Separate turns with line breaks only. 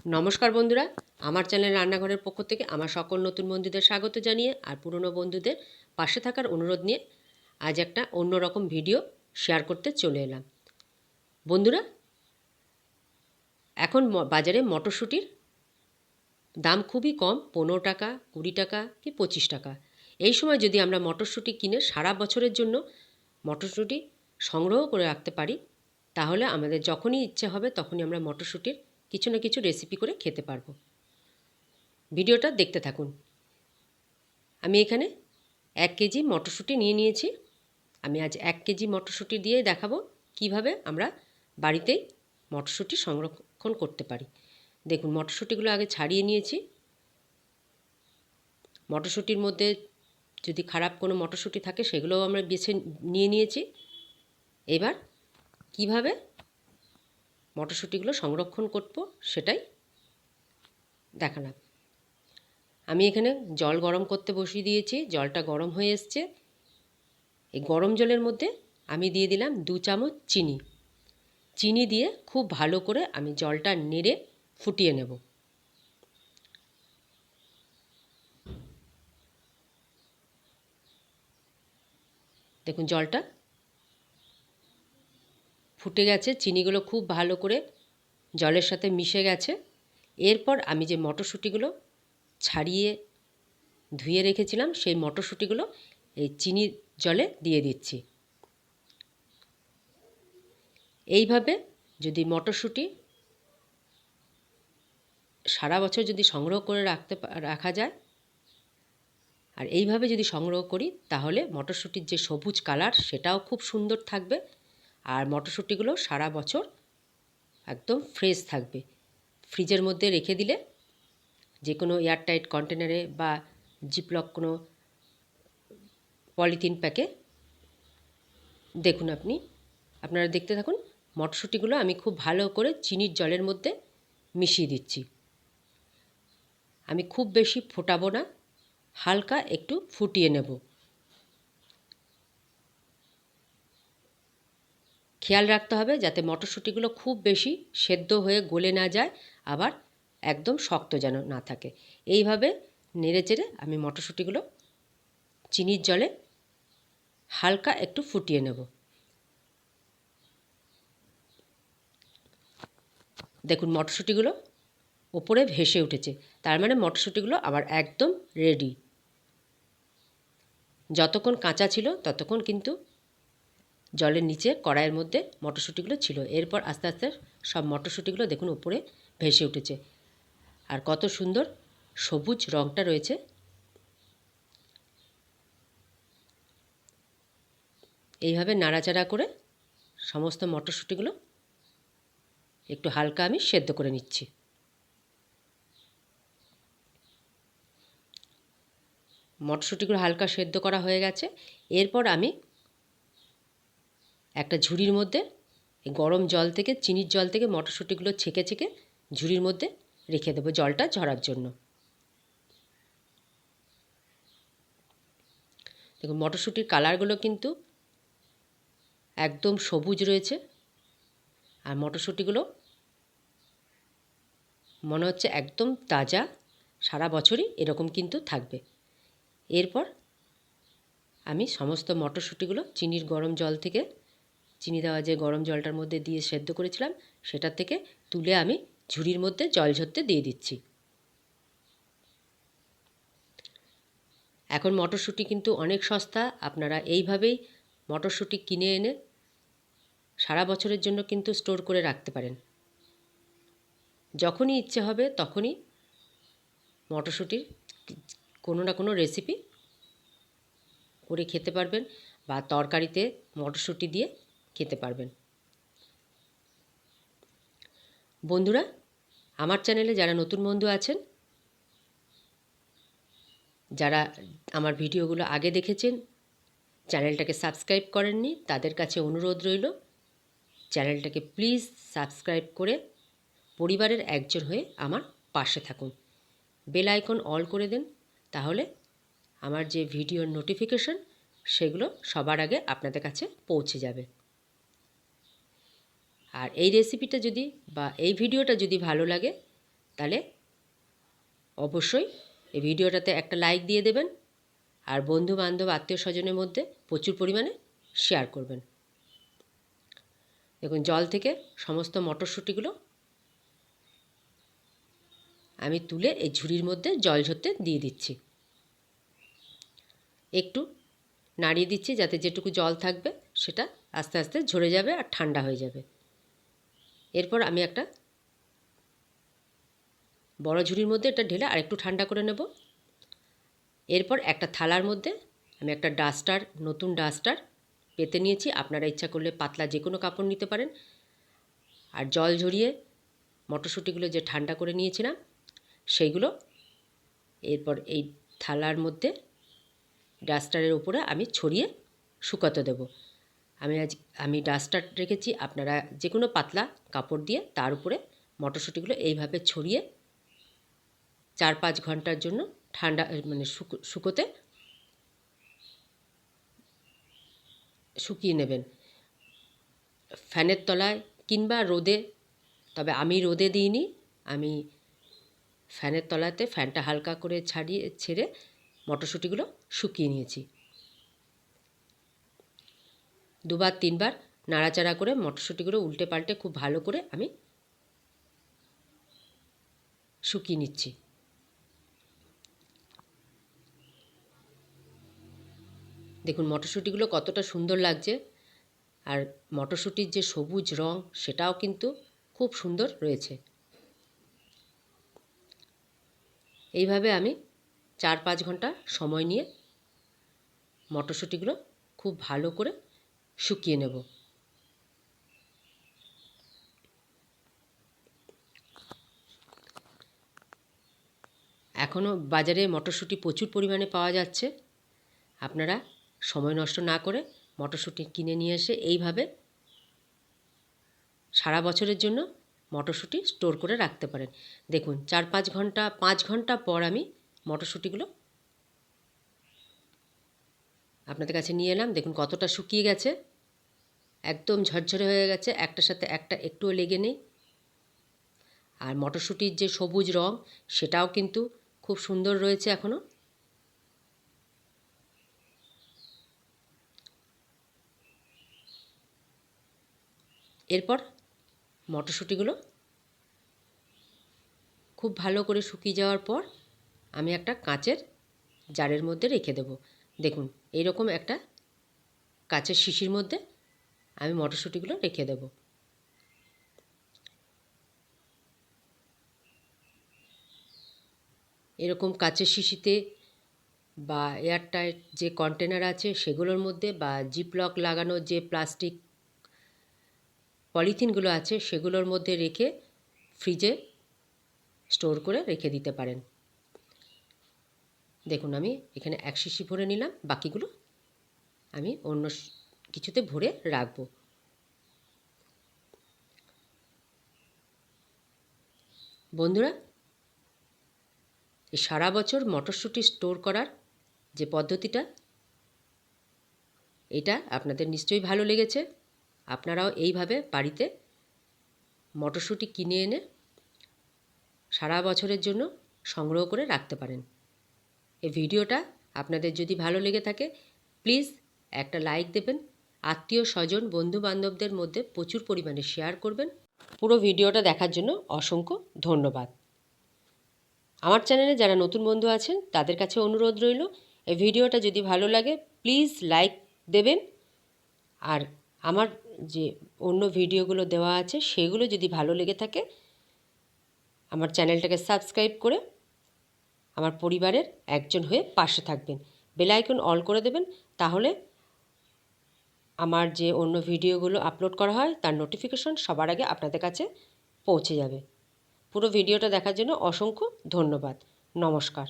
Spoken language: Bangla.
নমস্কার বন্ধুরা, আমার চ্যানেল রান্নাঘরের পক্ষ থেকে আমার সকল নতুন বন্ধুদের স্বাগত জানিয়ে আর পুরনো বন্ধুদের পাশে থাকার অনুরোধ নিয়ে আজ একটা অন্যরকম ভিডিও শেয়ার করতে চলে এলাম। বন্ধুরা, এখন বাজারে মটরশুঁটির দাম খুবই কম, 15 টাকা, 20 টাকা কি 25 টাকা। এই সময় যদি আমরা মটরশুঁটি কিনে সারা বছরের জন্য মটরশুঁটি সংগ্রহ করে রাখতে পারি, তাহলে আমাদের যখনই ইচ্ছে হবে তখনই আমরা মটরশুঁটির কিছু না কিছু রেসিপি করে খেতে পারবো। ভিডিওটা দেখতে থাকুন। আমি এখানে 1 কেজি মটরশুঁটি নিয়ে নিয়েছি। আমি আজ 1 কেজি মটরশুঁটি দিয়ে দেখাবো কিভাবে আমরা বাড়িতেই মটরশুঁটি সংরক্ষণ করতে পারি। দেখুন, মটরশুঁটিগুলো আগে ছাড়িয়ে নিয়েছি। মটরশুঁটির মধ্যে যদি খারাপ কোনো মটরশুঁটি থাকে সেগুলোও আমরা বেছে নিয়েছি। এবার কিভাবে মটরশুঁটিগুলো সংরক্ষণ করব সেটাই দেখালাম। আমি এখানে জল গরম করতে বসিয়ে দিয়েছি। জলটা গরম হয়ে এসছে। এই গরম জলের মধ্যে আমি দিয়ে দিলাম 2 চামচ চিনি। চিনি দিয়ে খুব ভালো করে আমি জলটা নেড়ে ফুটিয়ে নেব। দেখুন, জলটা ফুটে গেছে, চিনিগুলো খুব ভালো করে জলের সাথে মিশে গেছে। এরপর আমি যে মটরশুঁটিগুলো ছাড়িয়ে ধুয়ে রেখেছিলাম সেই মটরশুঁটিগুলো এই চিনির জলে দিয়ে দিচ্ছি। এইভাবে যদি মটরশুঁটি সারা বছর যদি সংগ্রহ করে রাখা যায়, আর এইভাবে যদি সংগ্রহ করি, তাহলে মটরশুঁটির যে সবুজ কালার সেটাও খুব সুন্দর থাকবে, আর মটরশুঁটিগুলো সারা বছর একদম ফ্রেশ থাকবে। ফ্রিজের মধ্যে রেখে দিলে, যে কোনো এয়ারটাইট কন্টেনারে বা জিপলক কোনো পলিথিন প্যাকে, দেখুন আপনারা দেখতে থাকুন। মটরশুঁটিগুলো আমি খুব ভালো করে চিনির জলের মধ্যে মিশিয়ে দিচ্ছি। আমি খুব বেশি ফোটাবো না, হালকা একটু ফুটিয়ে নেব। খেয়াল রাখতে হবে যাতে মটরশুঁটিগুলো খুব বেশি সেদ্ধ হয়ে গলে না যায়, আবার একদম শক্ত যেন না থাকে। এইভাবে নেড়েচেড়ে আমি মটরশুঁটিগুলো চিনির জলে হালকা একটু ফুটিয়ে নেব। দেখুন, মটরশুঁটিগুলো ওপরে ভেসে উঠেছে, তার মানে মটরশুঁটিগুলো আবার একদম রেডি। যতক্ষণ কাঁচা ছিল ততক্ষণ কিন্তু জলের নিচে কড়াইয়ের মধ্যে মটরশুঁটিগুলো ছিল। এরপর আস্তে আস্তে সব মটরশুঁটিগুলো দেখুন উপরে ভেসে উঠেছে, আর কত সুন্দর সবুজ রঙটা রয়েছে। এইভাবে নাড়াচাড়া করে সমস্ত মটরশুঁটিগুলো একটু হালকা আমি সেদ্ধ করে নিচ্ছি। মটরশুঁটিগুলো হালকা সেদ্ধ করা হয়ে গেছে। এরপর আমি একটা ঝুড়ির মধ্যে গরম জল থেকে, চিনির জল থেকে মটরশুঁটিগুলো ছেঁকে ছেঁকে ঝুড়ির মধ্যে রেখে দেবো জলটা ঝরার জন্য। দেখুন, মটরশুঁটির কালারগুলো কিন্তু একদম সবুজ রয়েছে, আর মটরশুঁটিগুলো মনে হচ্ছে একদম তাজা, সারা বছরই এরকম কিন্তু থাকবে। এরপর আমি সমস্ত মটরশুঁটিগুলো চিনির গরম জল থেকে, চিনি দেওয়া যে গরম জলটার মধ্যে দিয়ে সেদ্ধ করেছিলাম সেটার থেকে তুলে আমি ঝুড়ির মধ্যে জল ঝরতে দিয়ে দিচ্ছি। এখন মটরশুঁটি কিন্তু অনেক সস্তা। আপনারা এইভাবেই মটরশুঁটি কিনে এনে সারা বছরের জন্য কিন্তু স্টোর করে রাখতে পারেন। যখনই ইচ্ছে হবে তখনই মটরশুঁটির কোনো না কোনো রেসিপি করে খেতে পারবেন, বা তরকারিতে মটরশুঁটি দিয়ে খেতে পারবেন। বন্ধুরা, আমার চ্যানেলে যারা নতুন বন্ধু আছেন, যারা আমার ভিডিওগুলো আগে দেখেছেন, চ্যানেলটাকে সাবস্ক্রাইব করেননি, তাদের কাছে অনুরোধ রইল চ্যানেলটাকে প্লিজ সাবস্ক্রাইব করে পরিবারের একজন হয়ে আমার পাশে থাকুন। বেল আইকন অল করে দেন, তাহলে আমার যে ভিডিওর নোটিফিকেশন সেগুলো সবার আগে আপনাদের কাছে পৌঁছে যাবে। আর এই রেসিপিটা যদি বা এই ভিডিওটা যদি ভালো লাগে, তাহলে অবশ্যই এই ভিডিওটাতে একটা লাইক দিয়ে দেবেন আর বন্ধু বান্ধব আত্মীয় স্বজনের মধ্যে প্রচুর পরিমাণে শেয়ার করবেন। দেখুন জল থেকে সমস্ত মটরশুঁটিগুলো আমি তুলে এই ঝুড়ির মধ্যে জল ঝরতে দিয়ে দিচ্ছি। একটু নাড়িয়ে দিচ্ছি যাতে যেটুকু জল থাকবে সেটা আস্তে আস্তে ঝরে যাবে আর ঠান্ডা হয়ে যাবে। এরপর আমি একটা বড় ঝুড়ির মধ্যে এটা ঢেলে আরেকটু ঠান্ডা করে নেব। এরপর একটা থালার মধ্যে আমি একটা ডাস্টার, নতুন ডাস্টার পেতে নিয়েছি। আপনারা ইচ্ছা করলে পাতলা যে কোনো কাপড় নিতে পারেন। আর জল ঝরিয়ে মটরশুঁটিগুলো যে ঠান্ডা করে নিয়েছিলাম সেইগুলো এরপর এই থালার মধ্যে ডাস্টারের উপরে আমি ছড়িয়ে শুকাতে দেব। আমি ডাস্টার রেখেছি, আপনারা যে কোনো পাতলা কাপড় দিয়ে তার উপরে মটরশুঁটিগুলো এইভাবে ছড়িয়ে 4-5 ঘন্টার জন্য ঠান্ডা মানে শুকিয়ে নেবেন ফ্যানের তলায় কিংবা রোদে। তবে আমি রোদে দিইনি, আমি ফ্যানের তলাতে ফ্যানটা হালকা করে ছেড়ে মটরশুঁটিগুলো শুকিয়ে নিয়েছি। 2-3 বার নাড়াচাড়া করে মটরশুঁটিগুলো উল্টে পাল্টে খুব ভালো করে আমি শুকিয়ে নিচ্ছি। দেখুন মটরশুঁটিগুলো কতটা সুন্দর লাগছে, আর মটরশুঁটির যে সবুজ রং সেটাও কিন্তু খুব সুন্দর রয়েছে। এইভাবে আমি 4-5 ঘন্টা সময় নিয়ে মটরশুঁটিগুলো খুব ভালো করে শুকিয়ে নেব। এখনও বাজারে মটরশুঁটি প্রচুর পরিমাণে পাওয়া যাচ্ছে। আপনারা সময় নষ্ট না করে মটরশুঁটি কিনে নিয়ে এসে এইভাবে সারা বছরের জন্য মটরশুঁটি স্টোর করে রাখতে পারেন। দেখুন 4-5 ঘন্টা 5 ঘন্টা পর আমি মটরশুঁটিগুলো আপনাদের কাছে নিয়ে এলাম। দেখুন কতটা শুকিয়ে গেছে, একদম ঝরঝরে হয়ে গেছে, একটার সাথে একটা একটুও লেগে নেই। আর মটরশুঁটির যে সবুজ রং সেটাও কিন্তু খুব সুন্দর রয়েছে এখনও। এরপর মটরশুঁটিগুলো খুব ভালো করে শুকিয়ে যাওয়ার পর আমি একটা কাঁচের জারের মধ্যে রেখে দেব। দেখুন এইরকম একটা কাঁচের শিশির মধ্যে আমি মটরশুঁটিগুলো রেখে দেব। এরকম কাঁচের শিশিতে বা এয়ারটাইট যে কন্টেনার আছে সেগুলোর মধ্যে বা জিপলক লাগানো যে প্লাস্টিক পলিথিনগুলো আছে সেগুলোর মধ্যে রেখে ফ্রিজে স্টোর করে রেখে দিতে পারেন। দেখুন আমি এখানে 1 শিশি ভরে নিলাম, বাকিগুলো আমি অন্য কিছুতে ভরে রাখব। বন্ধুরা, এই সারা বছর মটরশুঁটি স্টোর করার যে পদ্ধতিটা, এটা আপনাদের নিশ্চয়ই ভালো লেগেছে। আপনারাও এইভাবে বাড়িতে মটরশুঁটি কিনে এনে সারা বছরের জন্য সংগ্রহ করে রাখতে পারেন। এই ভিডিওটা আপনাদের যদি ভালো লেগে থাকে প্লিজ একটা লাইক দেবেন, আত্মীয় স্বজন বন্ধু বান্ধবদের মধ্যে প্রচুর পরিমাণে শেয়ার করবেন। পুরো ভিডিওটা দেখার জন্য অসংখ্য ধন্যবাদ। আমার চ্যানেলে যারা নতুন বন্ধু আছেন তাদের কাছে অনুরোধ রইল, এই ভিডিওটা যদি ভালো লাগে প্লিজ লাইক দেবেন। আর আমার যে অন্য ভিডিওগুলো দেওয়া আছে সেগুলো যদি ভালো লেগে থাকে আমার চ্যানেলটাকে সাবস্ক্রাইব করে আমার পরিবারের একজন হয়ে পাশে থাকবেন। বেল আইকন অল করে দেবেন, তাহলে আমার যে অন্য ভিডিওগুলো আপলোড করা হয় তার নোটিফিকেশন সবার আগে আপনাদের কাছে পৌঁছে যাবে। পুরো ভিডিওটা দেখার জন্য অসংখ্য ধন্যবাদ। নমস্কার।